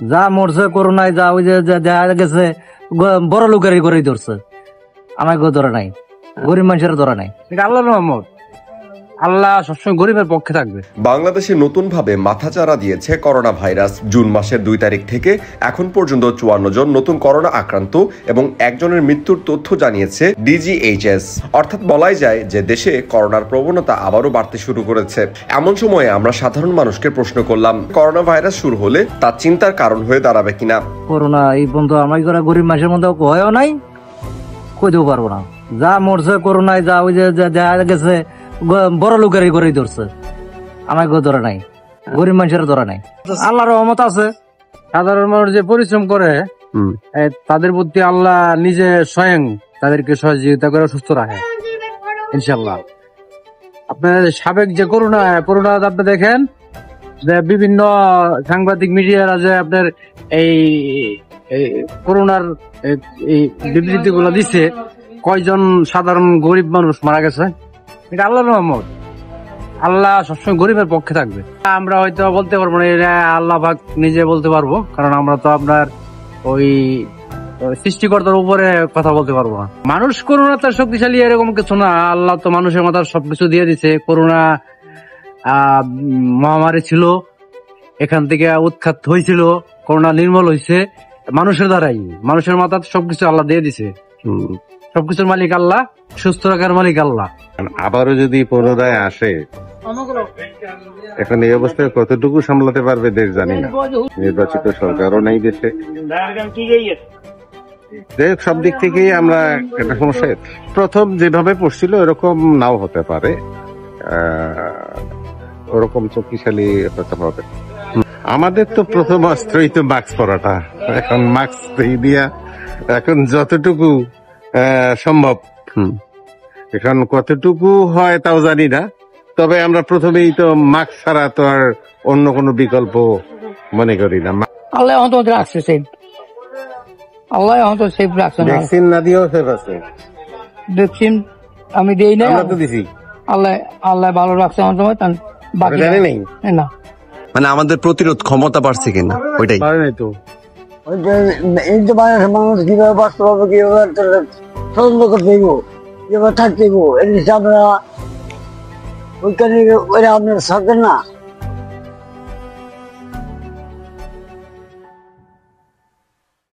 যা মরছে করোনায়, যা ওই যে দেখা গেছে বড় লোকেরই করেই ধরছে, আমাকে ধরে নাই, গরিব মানুষের ধরে নাই। এটা আল্লাহর রহমত, আল্লাহ সবসময় গরিবের পক্ষে থাকবে। বাংলাদেশে নতুনভাবে মাথাচাড়া দিয়েছে করোনা ভাইরাস। জুন মাসের 2 তারিখ থেকে এখন পর্যন্ত 54 জন নতুন করোনা আক্রান্ত এবং একজনের মৃত্যুর তথ্য জানিয়েছে DGHS। অর্থাৎ বলাই যায় যে দেশে করোনার প্রবণতা আবারও বাড়তে শুরু করেছে। এমন সময়ে আমরা সাধারণ মানুষকে প্রশ্ন করলাম, করোনা ভাইরাস শুরু হলে তার চিন্তার কারণ হয়ে দাঁড়াবে কিনা। করোনা এই বন্ধু আমাকে গরিব মানুষের মধ্যে হয়ও নাই, কইতেও পারবো না। যা মরছে করোনায়, যা ওই যে দেখা গেছে বড় লোকেরই করেই ধরছে, আমাকে ধরে নাই, গরিব মানুষের ধরে নাই। আল্লাহর রহমত আছে। সাধারণ মানুষ যে পরিশ্রম করে তাদের প্রতি আল্লাহ নিজে স্বয়ং তাদেরকে সহযোগিতা করে সুস্থ রাখে ইনশাল্লাহ। আপনার সাবেক যে করোনা আপনি দেখেন যে বিভিন্ন সাংবাদিক মিডিয়ারা যে আপনার এই করোনার এই বিবৃতি গুলো দিচ্ছে, কয়জন সাধারণ গরিব মানুষ মারা গেছে। এটা আল্লাহর রহমত, আল্লাহ সবসময় গরিবের পক্ষে থাকবে। আমরা হয়তো বলতে পারবো না, এটা আল্লাহ পাক নিজে বলতে পারবো, কারণ আমরা তো আপনার ওই সৃষ্টিকর্তার উপরে কথা বলতে পারবো না। মানুষ করোনা তার শক্তিশালী এরকম কিছু না, আল্লাহ তো মানুষের মাথার সবকিছু দিয়ে দিছে। করোনা মহামারী ছিল, এখান থেকে উৎখাত হয়েছিল, করোনা নির্মূল হয়েছে মানুষের দ্বারাই। মানুষের মাথার সবকিছু আল্লাহ দিয়ে দিছে, সবকিছুর মালিক আল্লাহ, সুস্থ রাখার মালিক আল্লাহ। আবারও যদি পুনরায় আসে, এখন এই অবস্থায় কতটুকু সামলাতে পারবে দেশ জানি না। নির্বাচিত সরকারও নেই দেশে, সব দিক থেকেই আমরা একটা সমস্যা। প্রথম যেভাবে পড়ছিল এরকম নাও হতে পারে, ওরকম শক্তিশালী হতে হবে। আমাদের তো প্রথম অস্ত্রই তো মাস্ক পরাটা। এখন মাস্ক দিয়া এখন যতটুকু সম্ভব, এখন কতটুকু হয় তাও জানি না, তবে আমরা প্রথমেই তো মাস্ক ছাড়া তো আর অন্য কোনো বিকল্প মনে করি না। আল্লাহ অন্তত রাখছে সেফ, আল্লাহ অন্তত সেফ রাখছে। ভ্যাকসিন না দিয়েও সেফ আছে। ভ্যাকসিন আমি দেই না, আমরা তো দিছি। আল্লাহ ভালো রাখছে আমার সময়, বাকি জানি নাই না। মানে আমাদের প্রতিরোধ ক্ষমতা বাড়ছে কিনা ওইটাই পারে নাই তো। মানুষ কিভাবে বাঁচতে পারবো, কিভাবে তদন্ত করতে দিব, কিভাবে থাকতে দিব, এই আমরা ওইখানে আপনার সরকার না